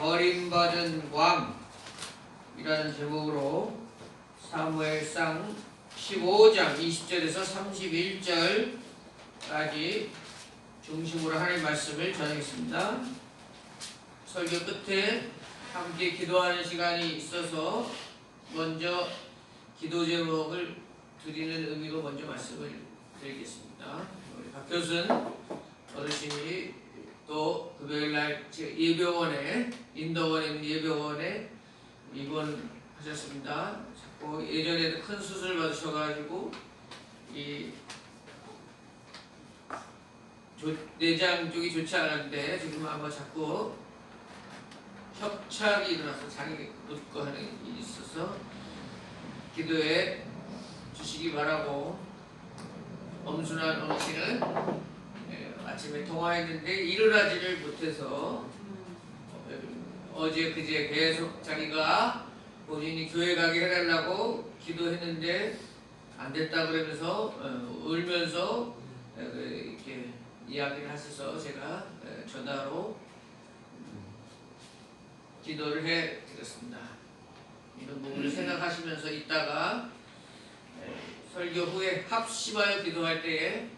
버림받은 왕이라는 제목으로 사무엘상 15장 20절에서 31절까지 중심으로 하나님의 말씀을 전하겠습니다. 설교 끝에 함께 기도하는 시간이 있어서 먼저 기도 제목을 드리는 의미로 먼저 말씀을 드리겠습니다. 우리 박 교수는 어르신이 또 금요일날 예배원에 인도원에 있는 예배원에 입원하셨습니다. 자꾸 예전에도 큰 수술 받으셔가지고 이 내장 쪽이 좋지 않았는데 지금 아마 자꾸 협착이 일어나서 장이 묻고 하는 일이 있어서 기도해 주시기 바라고. 엄순한 어르신은 아침에 통화했는데 일어나지를 못해서 어제 그제 계속 자기가 본인이 교회 가게 해달라고 기도했는데 안 됐다 그러면서 울면서 이렇게 이야기를 하셔서 제가 전화로 기도를 해 드렸습니다. 이런 부분을 생각하시면서 이따가 설교 후에 합심하여 기도할 때에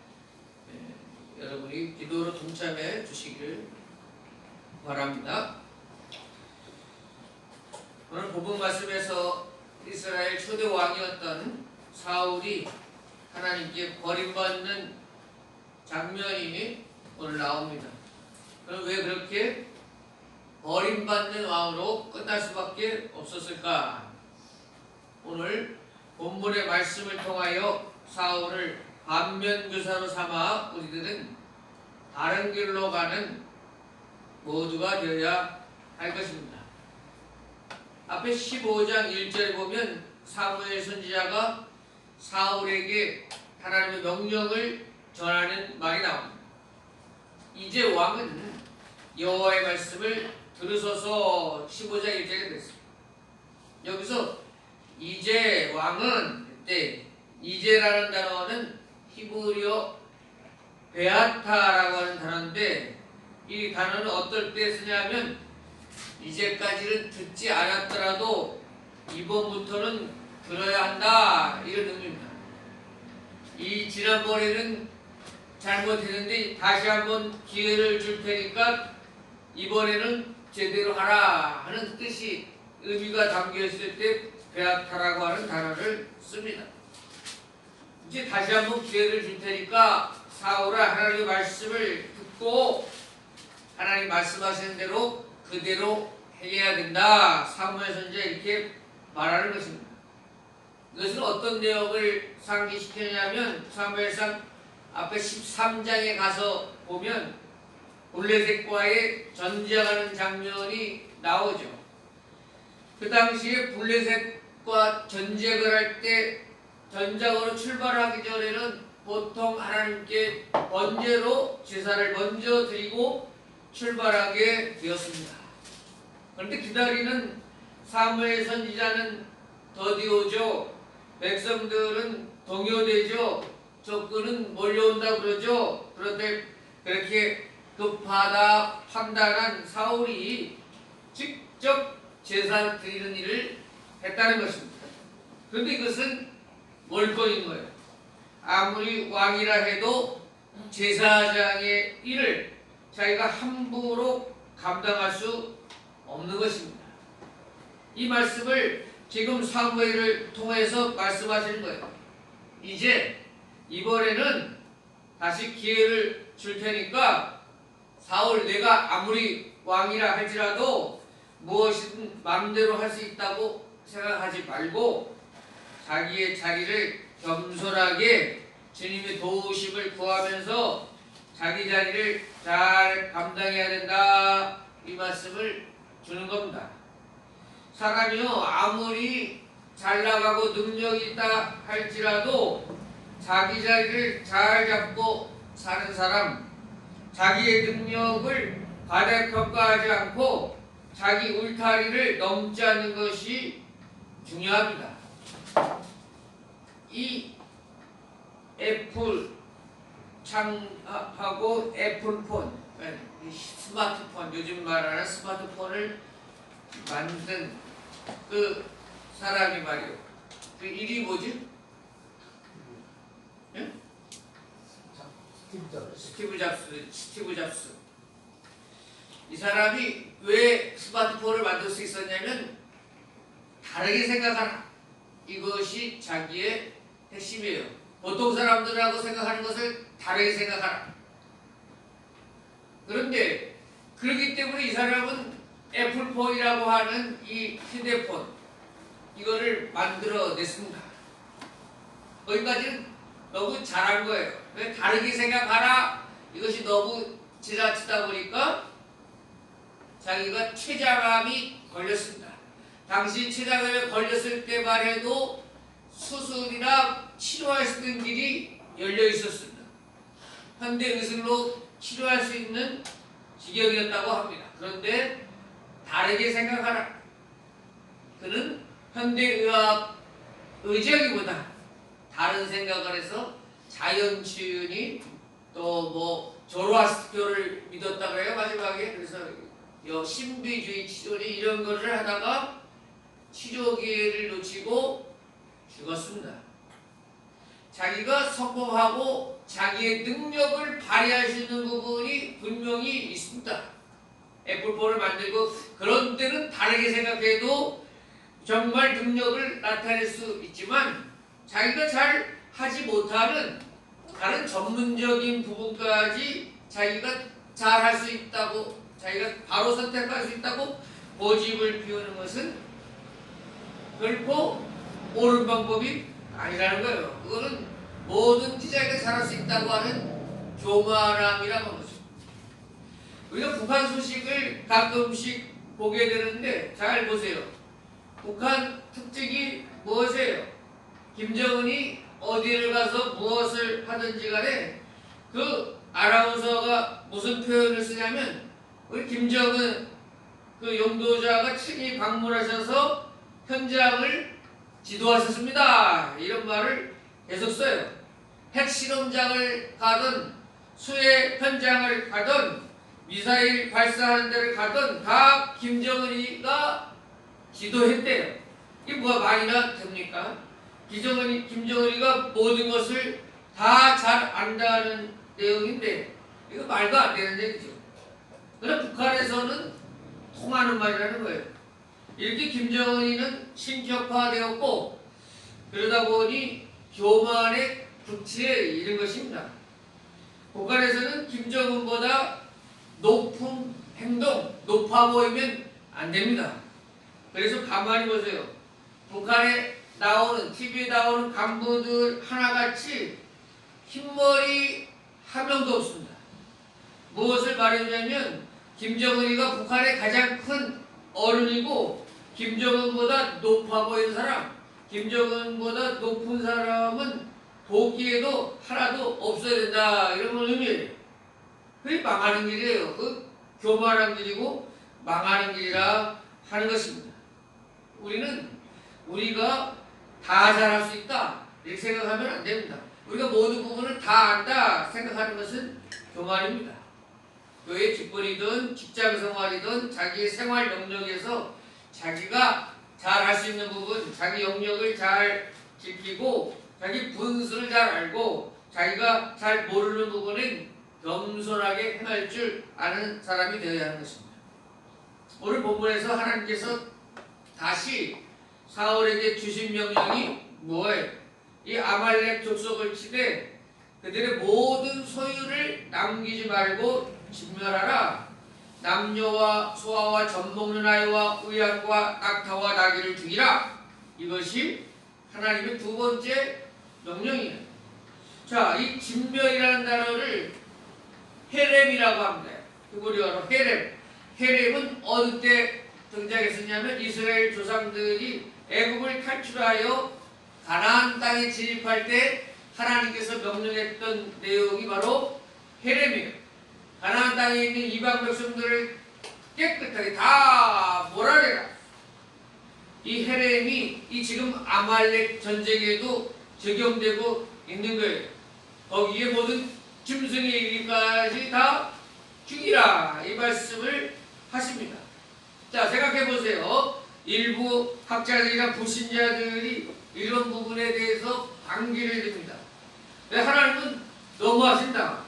여러분이 기도로 동참해 주시길 바랍니다. 오늘 본문 말씀에서 이스라엘 초대 왕이었던 사울이 하나님께 버림받는 장면이 오늘 나옵니다. 그럼 왜 그렇게 버림받는 왕으로 끝날 수밖에 없었을까? 오늘 본문의 말씀을 통하여 사울을 반면교사로 삼아 우리들은 다른 길로 가는 모두가 되어야 할 것입니다. 앞에 15장 1절에 보면 사무엘 선지자가 사울에게 하나님의 명령을 전하는 말이 나옵니다. 이제 왕은 여호와의 말씀을 들으소서. 15장 1절에 그랬습니다. 여기서 이제 왕은 그때 이제라는 단어는 히브리어 베아타라고 하는 단어인데 이 단어는 어떨 때 쓰냐면 이제까지는 듣지 않았더라도 이번부터는 들어야 한다, 이런 의미입니다. 이 지난번에는 잘못했는데 다시 한번 기회를 줄 테니까 이번에는 제대로 하라 하는 뜻이 의미가 담겨있을 때 베아타라고 하는 단어를 씁니다. 이제 다시 한번 기회를 줄 테니까 사울아, 하나님의 말씀을 듣고 하나님 말씀하시는 대로 그대로 해야 된다. 사무엘 선지자 이렇게 말하는 것입니다. 이것은 어떤 내용을 상기시키냐면 사무엘상 앞에 13장에 가서 보면 블레셋과의 전쟁하는 장면이 나오죠. 그 당시에 블레셋과 전쟁을 할 때 전장으로 출발하기 전에는 보통 하나님께 번제로 제사를 먼저 드리고 출발하게 되었습니다. 그런데 기다리는 사무엘 선지자는 더디오죠. 백성들은 동요되죠. 적군은 몰려온다고 그러죠. 그런데 그렇게 급하다 판단한 사울이 직접 제사 드리는 일을 했다는 것입니다. 그런데 이것은 월권인 거예요. 아무리 왕이라 해도 제사장의 일을 자기가 함부로 감당할 수 없는 것입니다. 이 말씀을 지금 사무엘을 통해서 말씀하시는 거예요. 이제 이번에는 다시 기회를 줄 테니까 사울, 내가 아무리 왕이라 할지라도 무엇이든 마음대로 할 수 있다고 생각하지 말고 자기의 자리를 겸손하게 주님의 도우심을 구하면서 자기 자리를 잘 감당해야 된다, 이 말씀을 주는 겁니다. 사람이요, 아무리 잘 나가고 능력이 있다 할지라도 자기 자리를 잘 잡고 사는 사람, 자기의 능력을 과대평가하지 않고 자기 울타리를 넘지 않는 것이 중요합니다. 이 애플 창하고 애플폰, 스마트폰, 요즘 말하는 스마트폰을 만든 그 사람이 말이요. 그 일이 뭐지? 예? 스티브 잡스. 이 사람이 왜 스마트폰을 만들 수 있었냐면 다르게 생각하라. 이것이 자기의 핵심이에요. 보통 사람들하고 생각하는 것을 다르게 생각하라. 그런데 그렇기 때문에 이 사람은 애플폰이라고 하는 이 휴대폰 이거를 만들어냈습니다. 거기까지는 너무 잘한 거예요. 왜 다르게 생각하라. 이것이 너무 지나치다 보니까 자기가 췌장암이 걸렸습니다. 당시 췌장암에 걸렸을 때만 해도 수술이나 치료할 수 있는 길이 열려 있었습니다. 현대의술로 치료할 수 있는 지경이었다고 합니다. 그런데 다르게 생각하라. 그는 현대의학 의지하기보다 다른 생각을 해서 자연치유니 또 뭐 조로아스트교를 믿었다고 해요. 마지막에. 그래서 신비주의 치료니 이런 거를 하다가 치료 기회를 놓치고 죽었습니다. 자기가 성공하고 자기의 능력을 발휘할 수 있는 부분이 분명히 있습니다. 애플폰을 만들고 그런 때는 다르게 생각해도 정말 능력을 나타낼 수 있지만 자기가 잘 하지 못하는 다른 전문적인 부분까지 자기가 잘 할 수 있다고 자기가 바로 선택할 수 있다고 고집을 피우는 것은 결코 옳은 방법이 아니라는 거예요. 그거는 뭐든지 자기가 잘할 수 있다고 하는 교만함이라고 하는 거죠. 우리가 북한 소식을 가끔씩 보게 되는데 잘 보세요. 북한 특징이 무엇이에요? 김정은이 어디를 가서 무엇을 하든지 간에 그 아나운서가 무슨 표현을 쓰냐면 우리 김정은 그 용도자가 친히 방문하셔서 현장을 지도하셨습니다. 이런 말을 계속 써요. 핵실험장을 가든 수해 현장을 가든 미사일 발사하는 데를 가든 다 김정은이가 지도했대요. 이게 뭐가 말이나 됩니까? 김정은이가 모든 것을 다 잘 안다는 내용인데 이거 말도 안 되는 얘기죠. 그러나 북한에서는 통하는 말이라는 거예요. 이렇게 김정은이는 신격화되었고 그러다 보니 교만의 극치에 이른 것입니다. 북한에서는 김정은보다 높은 행동, 높아 보이면 안 됩니다. 그래서 가만히 보세요. 북한에 나오는, TV에 나오는 간부들 하나같이 흰머리 한 명도 없습니다. 무엇을 말하냐면 김정은이가 북한의 가장 큰 어른이고 김정은보다 높아 보이는 사람, 김정은보다 높은 사람은 보기에도 하나도 없어야 된다. 이런 건 의미예요. 그게 망하는 길이에요. 그 교만한 길이고 망하는 길이라 하는 것입니다. 우리가 다 잘할 수 있다 이렇게 생각하면 안 됩니다. 우리가 모든 부분을 다 안다 생각하는 것은 교만입니다. 교회 직분이든 직장생활이든 자기의 생활 영역에서 자기가 잘 할 수 있는 부분, 자기 영역을 잘 지키고 자기 분수를 잘 알고 자기가 잘 모르는 부분은 겸손하게 행할 줄 아는 사람이 되어야 하는 것입니다. 오늘 본문에서 하나님께서 다시 사울에게 주신 명령이 뭐예요? 이 아말렉 족속을 치되 그들의 모든 소유를 남기지 말고 진멸하라. 남녀와 소아와 젖먹는 아이와 의양과 낙타와 나귀를 죽이라. 이것이 하나님의 두 번째 명령이에요. 자, 이 진멸이라는 단어를 헤렘이라고 합니다. 히브리어로 헤렘. 헤렘은 어느 때 등장했었냐면 이스라엘 조상들이 애굽을 탈출하여 가나안 땅에 진입할 때 하나님께서 명령했던 내용이 바로 헤렘이에요. 가나안 땅에 있는 이방 백성들을 깨끗하게 다 몰아내라. 이 헤렘이 이 지금 아말렉 전쟁에도 적용되고 있는 거예요. 거기에 모든 짐승이까지 다 죽이라 이 말씀을 하십니다. 자, 생각해 보세요. 일부 학자들이나 불신자들이 이런 부분에 대해서 반기를 듭니다. 왜 하나님은 너무하신다.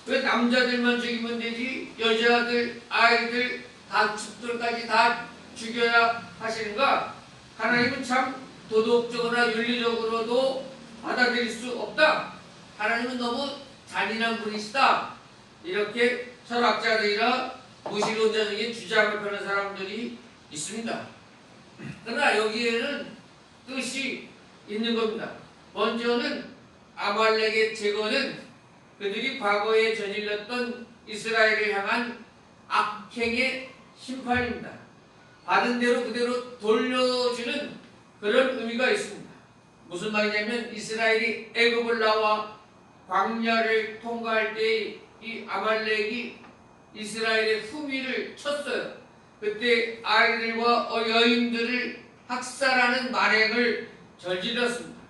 왜 남자들만 죽이면 되지 여자들, 아이들, 가축들까지 다 죽여야 하시는가? 하나님은 참 도덕적으로나 윤리적으로도 받아들일 수 없다. 하나님은 너무 잔인한 분이시다. 이렇게 철학자들이나 무신론자 중에 주장을 펴는 사람들이 있습니다. 그러나 여기에는 뜻이 있는 겁니다. 먼저는 아말렉의 제거는 그들이 과거에 저질렀던 이스라엘을 향한 악행의 심판입니다. 받은 대로 그대로 돌려주는 그런 의미가 있습니다. 무슨 말이냐면 이스라엘이 애굽을 나와 광야를 통과할 때 이 아말렉이 이스라엘의 후미를 쳤어요. 그때 아이들과 여인들을 학살하는 만행을 저질렀습니다.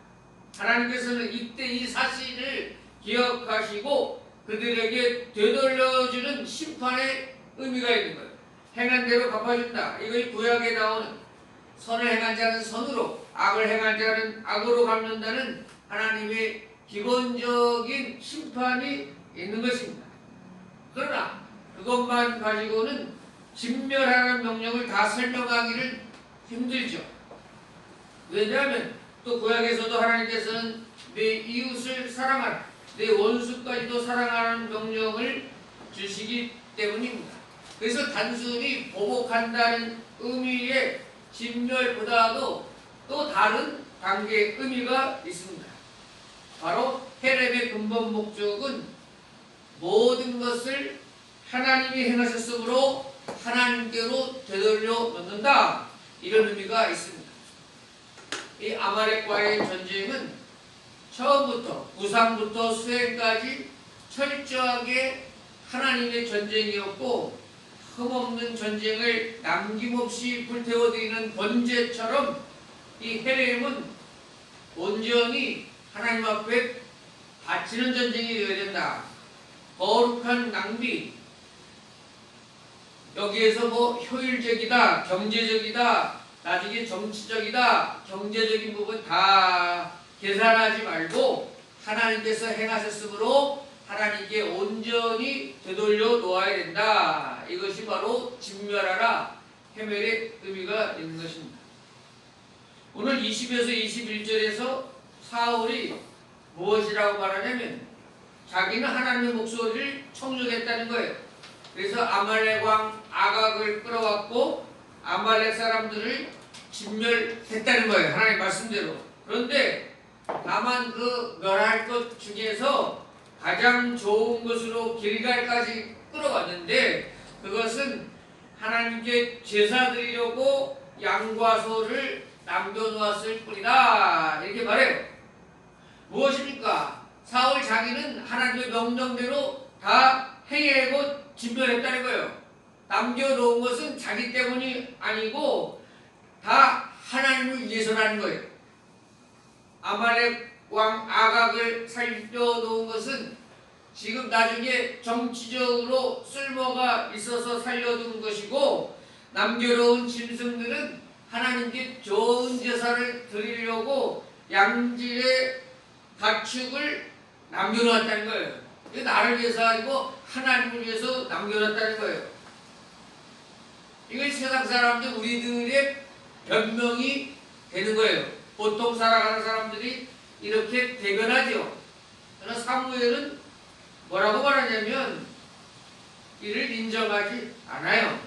하나님께서는 이때 이 사실을 기억하시고 그들에게 되돌려주는 심판의 의미가 있는 거예요. 행한 대로 갚아준다. 이것이 구약에 나오는 선을 행한 자는 선으로, 악을 행한 자는 악으로 갚는다는 하나님의 기본적인 심판이 있는 것입니다. 그러나 그것만 가지고는 진멸하는 명령을 다 설명하기는 힘들죠. 왜냐하면 또 구약에서도 하나님께서는 내 이웃을 사랑하라, 내 원수까지도 사랑하는 명령을 주시기 때문입니다. 그래서 단순히 보복한다는 의미의 진멸보다도 또 다른 단계의 의미가 있습니다. 바로 헤렘의 근본 목적은 모든 것을 하나님이 행하셨으므로 하나님께로 되돌려 놓는다. 이런 의미가 있습니다. 이 아말렉과의 전쟁은 처음부터 구상부터 수행까지 철저하게 하나님의 전쟁이었고 흠없는 전쟁을 남김없이 불태워드리는 번제처럼 이 헤렘은 온전히 하나님 앞에 바치는 전쟁이 되어야 된다. 거룩한 낭비, 여기에서 뭐 효율적이다, 경제적이다, 나중에 정치적이다, 경제적인 부분 다 계산하지 말고 하나님께서 행하셨으므로 하나님께 온전히 되돌려 놓아야 된다. 이것이 바로 진멸하라, 헤멜의 의미가 있는 것입니다. 오늘 20에서 21절에서 사울이 무엇이라고 말하냐면 자기는 하나님의 목소리를 청족했다는 거예요. 그래서 아말렉 왕 아각을 끌어왔고 아말렉 사람들을 진멸했다는 거예요. 하나님 말씀대로. 그런데 다만 그 멸할 것 중에서 가장 좋은 것으로 길갈까지 끌어왔는데 그것은 하나님께 제사 드리려고 양과 소를 남겨놓았을 뿐이다. 이렇게 말해요. 무엇입니까? 사울 자기는 하나님의 명령대로 다 행해고 진멸했다는 거예요. 남겨놓은 것은 자기 때문이 아니고 다 하나님을 위해서라는 거예요. 아말렉 왕 아각을 살려놓은 것은 지금 나중에 정치적으로 쓸모가 있어서 살려둔 것이고 남겨놓은 짐승들은 하나님께 좋은 제사를 드리려고 양질의 가축을 남겨놓았다는 거예요. 이게 나를 위해서 아니고 하나님을 위해서 남겨놨다는 거예요. 이게 세상 사람들 우리들의 변명이 되는 거예요. 보통 살아가는 사람들이 이렇게 대변하죠. 그러나 사무엘은 뭐라고 말하냐면 이를 인정하지 않아요.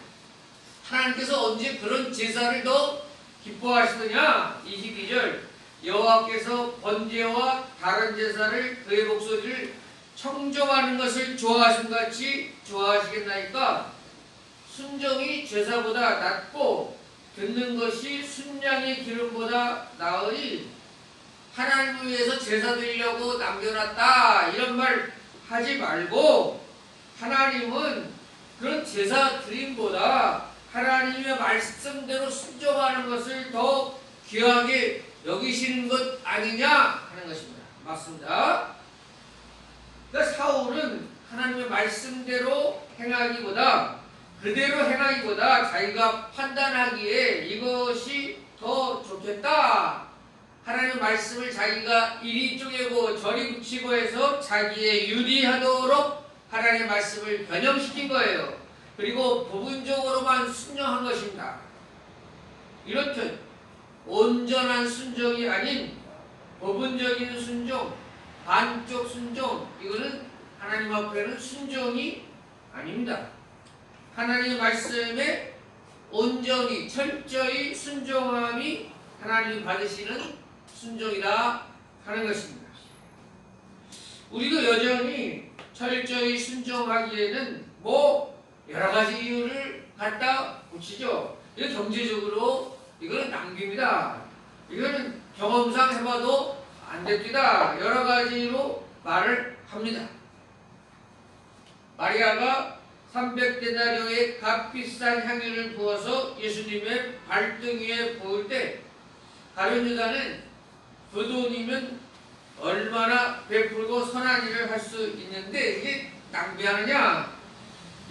하나님께서 언제 그런 제사를 더 기뻐하시느냐? 22절 여호와께서 번제와 다른 제사를 그의 목소리를 청종하는 것을 좋아하신 같이 좋아하시겠나이까? 순종이 제사보다 낫고 듣는 것이 순양의 기름보다 나으니 하나님을 위해서 제사 드리려고 남겨놨다 이런 말 하지 말고 하나님은 그런 제사 드림보다 하나님의 말씀대로 순종하는 것을 더 귀하게 여기시는 것 아니냐 하는 것입니다. 맞습니다. 그러니까 사울은 하나님의 말씀대로 행하기보다 그대로 행하기보다 자기가 판단하기에 이것이 더 좋겠다. 하나님의 말씀을 자기가 이리 쪼개고 저리 붙이고 해서 자기의 유리하도록 하나님의 말씀을 변형시킨 거예요. 그리고 부분적으로만 순종한 것입니다. 이렇듯 온전한 순종이 아닌 부분적인 순종, 반쪽 순종, 이거는 하나님 앞에는 순종이 아닙니다. 하나님의 말씀에 온전히 철저히 순종함이 하나님이 받으시는 순종이다 하는 것입니다. 우리도 여전히 철저히 순종하기에는 여러 가지 이유를 갖다 붙이죠. 이거 경제적으로 이거는 낭비입니다. 이거는 경험상 해봐도 안 됩니다. 여러 가지로 말을 합니다. 마리아가 300데나리오의 값비싼 향유를 부어서 예수님의 발등 위에 부을 때 가룟 유다는 그 돈이면 얼마나 베풀고 선한 일을 할 수 있는데 이게 낭비하느냐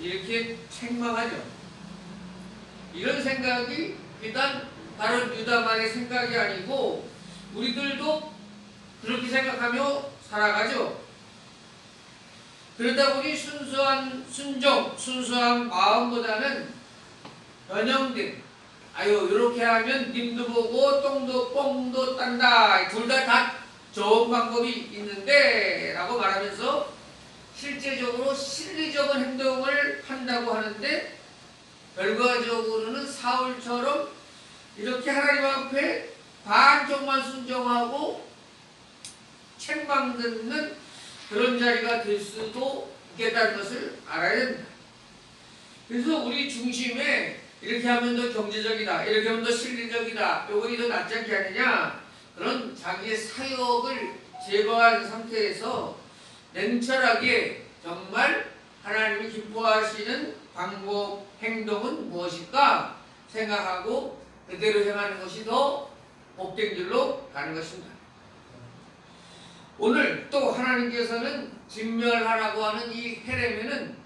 이렇게 책망하죠. 이런 생각이 비단 다른 유다만의 생각이 아니고 우리들도 그렇게 생각하며 살아가죠. 그러다 보니 순수한 순종, 순수한 마음보다는 변형된 이렇게 하면 님도 보고 똥도 뽕도 딴다. 둘 다 좋은 방법이 있는데 라고 말하면서 실제적으로 실리적인 행동을 한다고 하는데 결과적으로는 사울처럼 이렇게 하나님 앞에 반쪽만 순종하고 책망 듣는 그런 자리가 될 수도 있겠다는 것을 알아야 됩니다. 그래서 우리 중심에 이렇게 하면 더 경제적이다, 이렇게 하면 더 실리적이다, 요거이 더 낫지 않게 하느냐, 그런 자기의 사역을 제거한 상태에서 냉철하게 정말 하나님이 기뻐하시는 방법, 행동은 무엇일까 생각하고 그대로 행하는 것이 더 복된 길로 가는 것입니다. 오늘 또 하나님께서는 진멸하라고 하는 이 헤레미는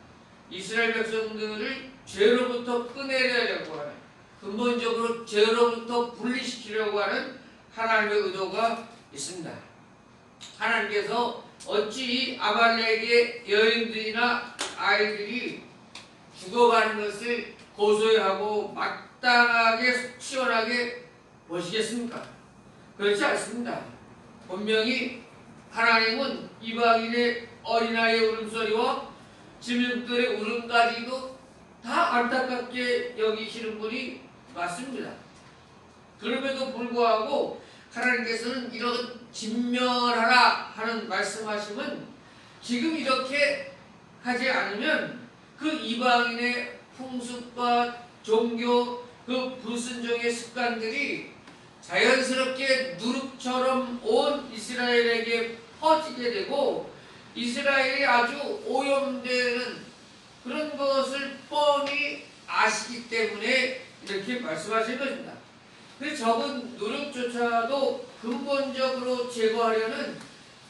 이스라엘 백성들을 죄로부터 꺼내려고 하는, 근본적으로 죄로부터 분리시키려고 하는 하나님의 의도가 있습니다. 하나님께서 어찌 아말렉의 여인들이나 아이들이 죽어가는 것을 고소해하고 마땅하게 시원하게 보시겠습니까? 그렇지 않습니다. 분명히 하나님은 이방인의 어린아이의 울음소리와 짐승들의 울음까지도 다 안타깝게 여기시는 분이 맞습니다. 그럼에도 불구하고 하나님께서는 이런 진멸하라 하는 말씀하심은 지금 이렇게 하지 않으면 그 이방인의 풍습과 종교, 그 불순종의 습관들이 자연스럽게 누룩처럼 온 이스라엘에게 퍼지게 되고 이스라엘이 아주 오염되는 그런 것을 뻔히 아시기 때문에 이렇게 말씀하신 것입니다. 그 적은 노력조차도 근본적으로 제거하려는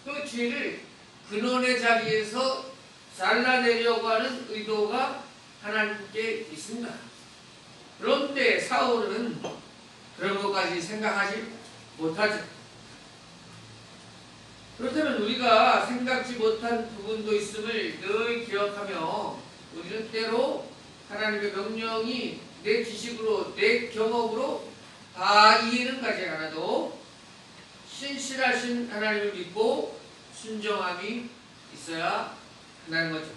그 죄를 근원의 자리에서 잘라내려고 하는 의도가 하나님께 있습니다. 그런데 사울은 그런 것까지 생각하지 못하죠. 그렇다면 우리가 생각지 못한 부분도 있음을 늘 기억하며 우리는 때로 하나님의 명령이 내 지식으로 내 경험으로 다 이해는 가지 않아도 신실하신 하나님을 믿고 순종함이 있어야 한다는 거죠.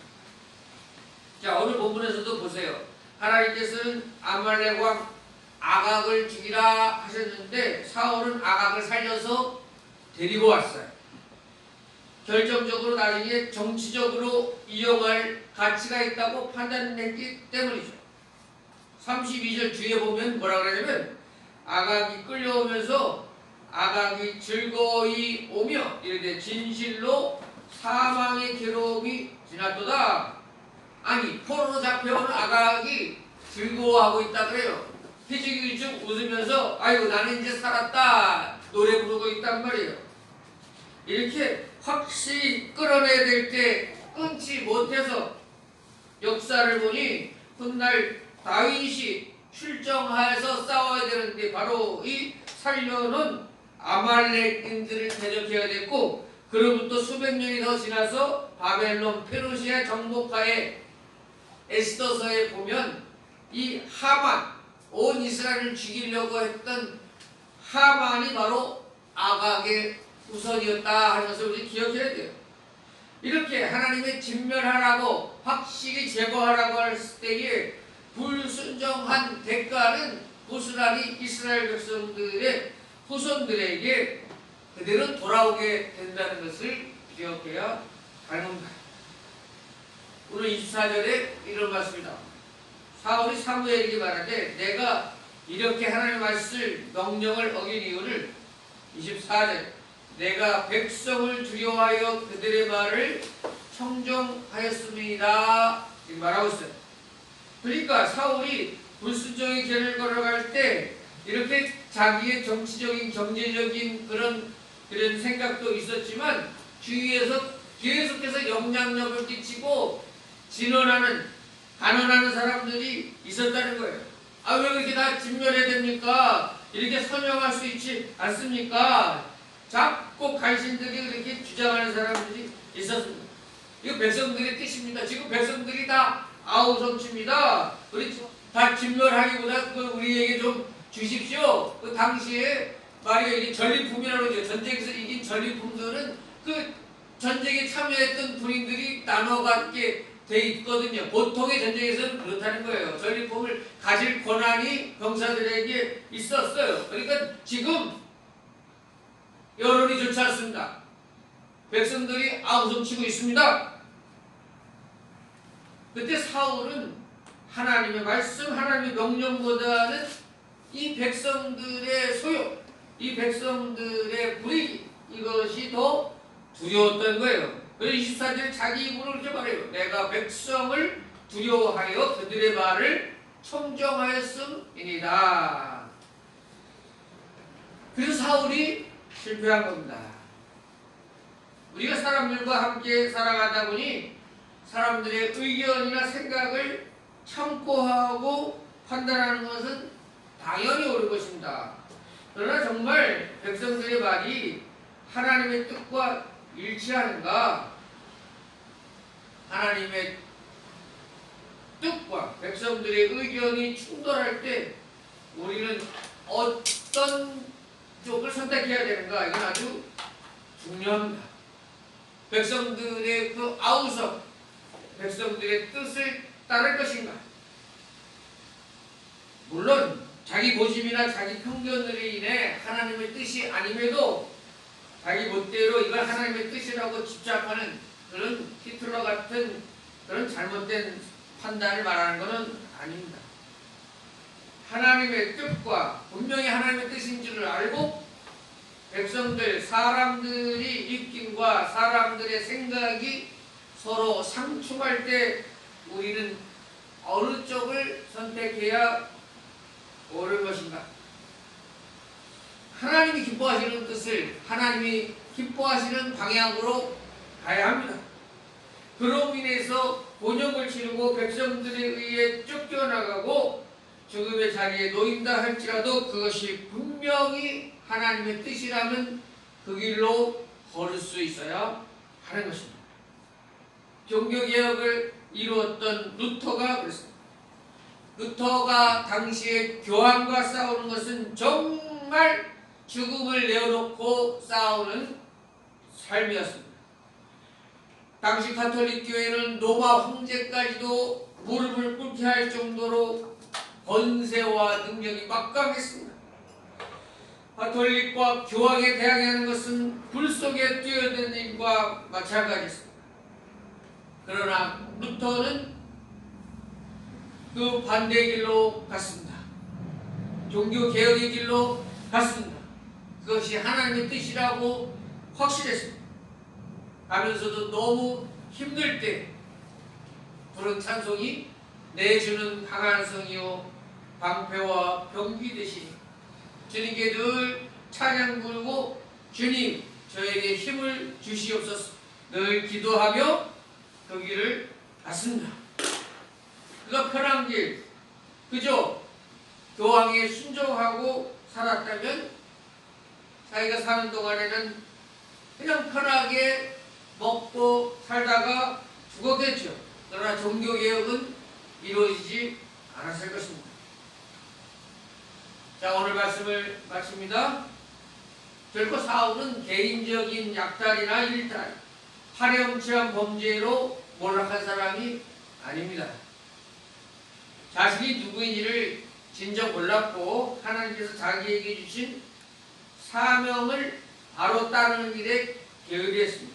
자, 오늘 본문에서도 보세요. 하나님께서는 아말렉 왕 아각을 죽이라 하셨는데 사울은 아각을 살려서 데리고 왔어요. 결정적으로 나중에 정치적으로 이용할 가치가 있다고 판단했기 때문이죠. 32절 뒤에 보면 뭐라 그러냐면 아각이 끌려오면서 아각이 즐거이 오며 이르되 진실로 사망의 괴로움이 지났도다. 아니 포로로 잡혀온 아각이 즐거워하고 있다 그래요. 희죽희죽 웃으면서 아이고 나는 이제 살았다 노래 부르고 있단 말이에요. 이렇게 확실히 끌어내야 될 때 끊지 못해서 역사를 보니 훗날 다윗이 출정하여서 싸워야 되는데 바로 이 살려는 아말렉인들을 대적해야 됐고, 그로부터 수백 년이 더 지나서 바벨론 페르시아 정복하에 에스더서에 보면 이 하만, 온 이스라엘을 죽이려고 했던 하만이 바로 아각의 후손이었다 하는 것을 우리 기억해야 돼요. 이렇게 하나님의 진멸하라고 확실히 제거하라고 할 때에 불순종한 대가는 고스란히 이스라엘 백성들의 후손들에게 그대로 돌아오게 된다는 것을 기억해야 하는 겁니다. 오늘 24절에 이런 말씀이 나옵니다. 사울이 사무엘에게 말하되 내가 이렇게 하나님의 말씀을 명령을 어긴 이유를 24절 내가 백성을 두려워하여 그들의 말을 청종하였습니다. 지금 말하고 있어요. 그러니까 사울이 불순종의 길을 걸어갈 때 이렇게 자기의 정치적인 경제적인 그런 생각도 있었지만 주위에서 계속해서 영향력을 끼치고 진언하는 간언하는 사람들이 있었다는 거예요. 아, 왜 그렇게 다 진멸해야 됩니까? 이렇게 설명할 수 있지 않습니까? 자꾸 간신들이 그렇게 주장하는 사람들이 있었습니다. 이거 백성들의 뜻입니다. 지금 백성들이 다 아우성치입니다. 우리 다 진멸하기보다 우리에게 좀 주십시오. 그 당시에 말이야 이게 전리품이라고 그러죠. 전쟁에서 이긴 전리품들은 그 전쟁에 참여했던 군인들이 나눠 갖게 돼 있거든요. 보통의 전쟁에서는 그렇다는 거예요. 전리품을 가질 권한이 병사들에게 있었어요. 그러니까 지금 여론이 좋지 않습니다. 백성들이 아우성치고 있습니다. 그때 사울은 하나님의 말씀, 하나님의 명령보다는 이 백성들의 소욕, 이 백성들의 불이익, 이것이 더 두려웠던 거예요. 그래서 24절에 자기 입으로 이렇게 말해요. 내가 백성을 두려워하여 그들의 말을 청정하였음이니라. 그래서 사울이 실패한 겁니다. 우리가 사람들과 함께 살아가다 보니 사람들의 의견이나 생각을 참고하고 판단하는 것은 당연히 옳은 것입니다. 그러나 정말 백성들의 말이 하나님의 뜻과 일치하는가? 하나님의 뜻과 백성들의 의견이 충돌할 때 우리는 어떤 쪽을 선택해야 되는가? 이건 아주 중요합니다. 백성들의 그 아우성, 백성들의 뜻을 따를 것인가? 물론 자기 고집이나 자기 편견으로 인해 하나님의 뜻이 아님에도 자기 멋대로 이걸 하나님의 뜻이라고 집착하는 그런 히틀러 같은 그런 잘못된 판단을 말하는 것은 아닙니다. 하나님의 뜻과 분명히 하나님의 뜻인 줄을 알고 백성들, 사람들이 입김과 사람들의 생각이 서로 상충할 때 우리는 어느 쪽을 선택해야 옳은 것인가? 하나님이 기뻐하시는 뜻을 하나님이 기뻐하시는 방향으로 가야 합니다. 그로 인해서 곤욕을 치르고 백성들에 의해 쫓겨나가고 죽음의 자리에 놓인다 할지라도 그것이 분명히 하나님의 뜻이라면 그 길로 걸을 수 있어야 하는 것입니다. 종교개혁을 이루었던 루터가 그랬습니다. 루터가 당시에 교황과 싸우는 것은 정말 죽음을 내어놓고 싸우는 삶이었습니다. 당시 가톨릭 교회는 로마 황제까지도 무릎을 꿇게 할 정도로 권세와 능력이 막강했습니다. 가톨릭과 교황에 대항하는 것은 불 속에 뛰어드는 일과 마찬가지였습니다. 그러나 루터는 그 반대의 길로 갔습니다. 종교개혁의 길로 갔습니다. 그것이 하나님의 뜻이라고 확실했습니다. 가면서도 너무 힘들 때 부른 찬송이 내주는 강한 성이요 방패와 병기 되시니 주님께 늘 찬양 부르고 주님 저에게 힘을 주시옵소서 늘 기도하며 그 길을 갔습니다. 그 그가 편한 길, 그저 교황에 순종하고 살았다면 자기가 사는 동안에는 그냥 편하게 먹고 살다가 죽었겠죠. 그러나 종교개혁은 이루어지지 않았을 것입니다. 자, 오늘 말씀을 마칩니다. 결코 사울은 개인적인 약탈이나 일탈, 파렴치한 범죄로 몰락한 사람이 아닙니다. 자신이 누구인지를 진정 몰랐고 하나님께서 자기에게 주신 사명을 바로 따르는 일에 게으르했습니다.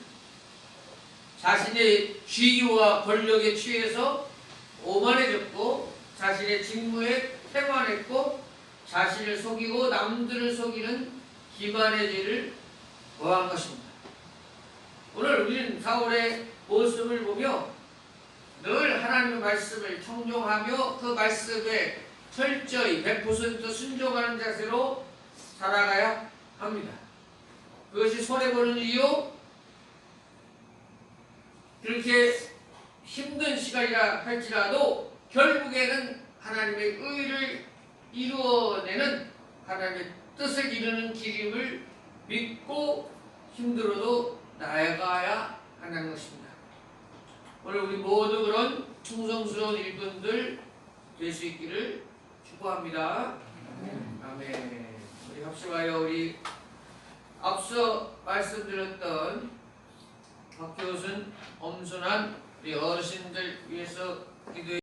자신의 지위와 권력에 취해서 오만해졌고 자신의 직무에 태만했고 자신을 속이고 남들을 속이는 기만의 죄를 범한 것입니다. 오늘 우리는 사울의 모습을 보며 늘 하나님의 말씀을 청종하며 그 말씀에 철저히 100% 순종하는 자세로 살아가야 합니다. 그것이 손해보는 이유, 그렇게 힘든 시간이라 할지라도 결국에는 하나님의 의를 이루어내는 하나님의 뜻을 이루는 길임을 믿고 힘들어도 나아가야 하는 것입니다. 오늘 우리 모두 그런 충성스러운 일꾼들 될 수 있기를 축복합니다. 아멘. 우리 합심하여 우리 앞서 말씀드렸던 박효순, 엄순한 우리 어르신들 위해서 기도해